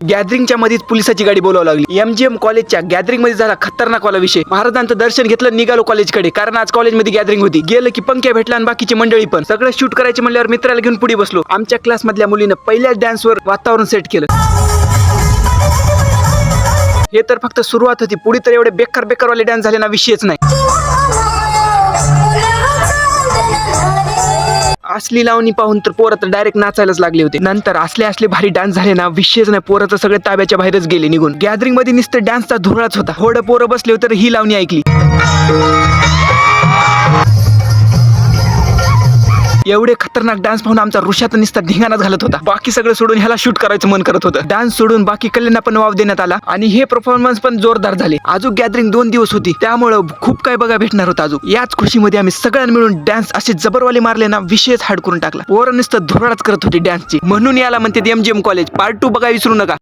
गॅदरिंगच्या मध्येच पोलिसाची गाडी बोलावं लागली. MGM कॉलेजच्या गॅदरिंग मध्ये झाला खतरनाक वाला विषय. महाराजांचं दर्शन घेतलं, निघालो कॉलेजकडे, कारण आज कॉलेजमध्ये गॅदरिंग होती. गेलं की पंक्या भेटला आणि बाकीची मंडळी पण. सगळं शूट करायचे म्हणल्यावर मित्राला घेऊन पुढे बसलो. आमच्या क्लास मधल्या मुलीनं पहिल्याच डान्सवर वातावरण सेट केलं. हे तर फक्त सुरुवात होती, पुढे तर एवढे बेकार वाले डान्स झाले ना, विषयच नाही. असली लावणी पाहून तर पोरं तर डायरेक्ट नाचायलाच लागले होते. नंतर असले भारी डान्स झाले ना, विषयच नाही. पोरं तर सगळे ताब्याच्या बाहेरच गेले निघून. गॅदरिंग मध्ये नुसतं डान्सचा धुराच होता. थोडं पोरं बसले होते तर ही लावणी ऐकली. एवढे खतरनाक डान्स पाहून आमचा ऋषात नुसता धिंगाणा घालत होता. बाकी सगळं सोडून ह्याला शूट करायचं मन करत होतं. डान्स सोडून बाकी कल्यांना पण वाव देण्यात आला आणि हे परफॉर्मन्स पण जोरदार झाले. अजून गॅदरिंग 2 दिवस होती, त्यामुळं खूप काय बघा भेटणार होतं. अजून याच खुशीमध्ये आम्ही सगळ्यांनी मिळून डान्स असे जबरवाले मारले ना, विषयच हाड करून टाकला. पोरं नुसतं धुराळच करत होते डान्सची. म्हणून याला म्हणते MGM कॉलेज. पार्ट 2 बघा विसरू नका.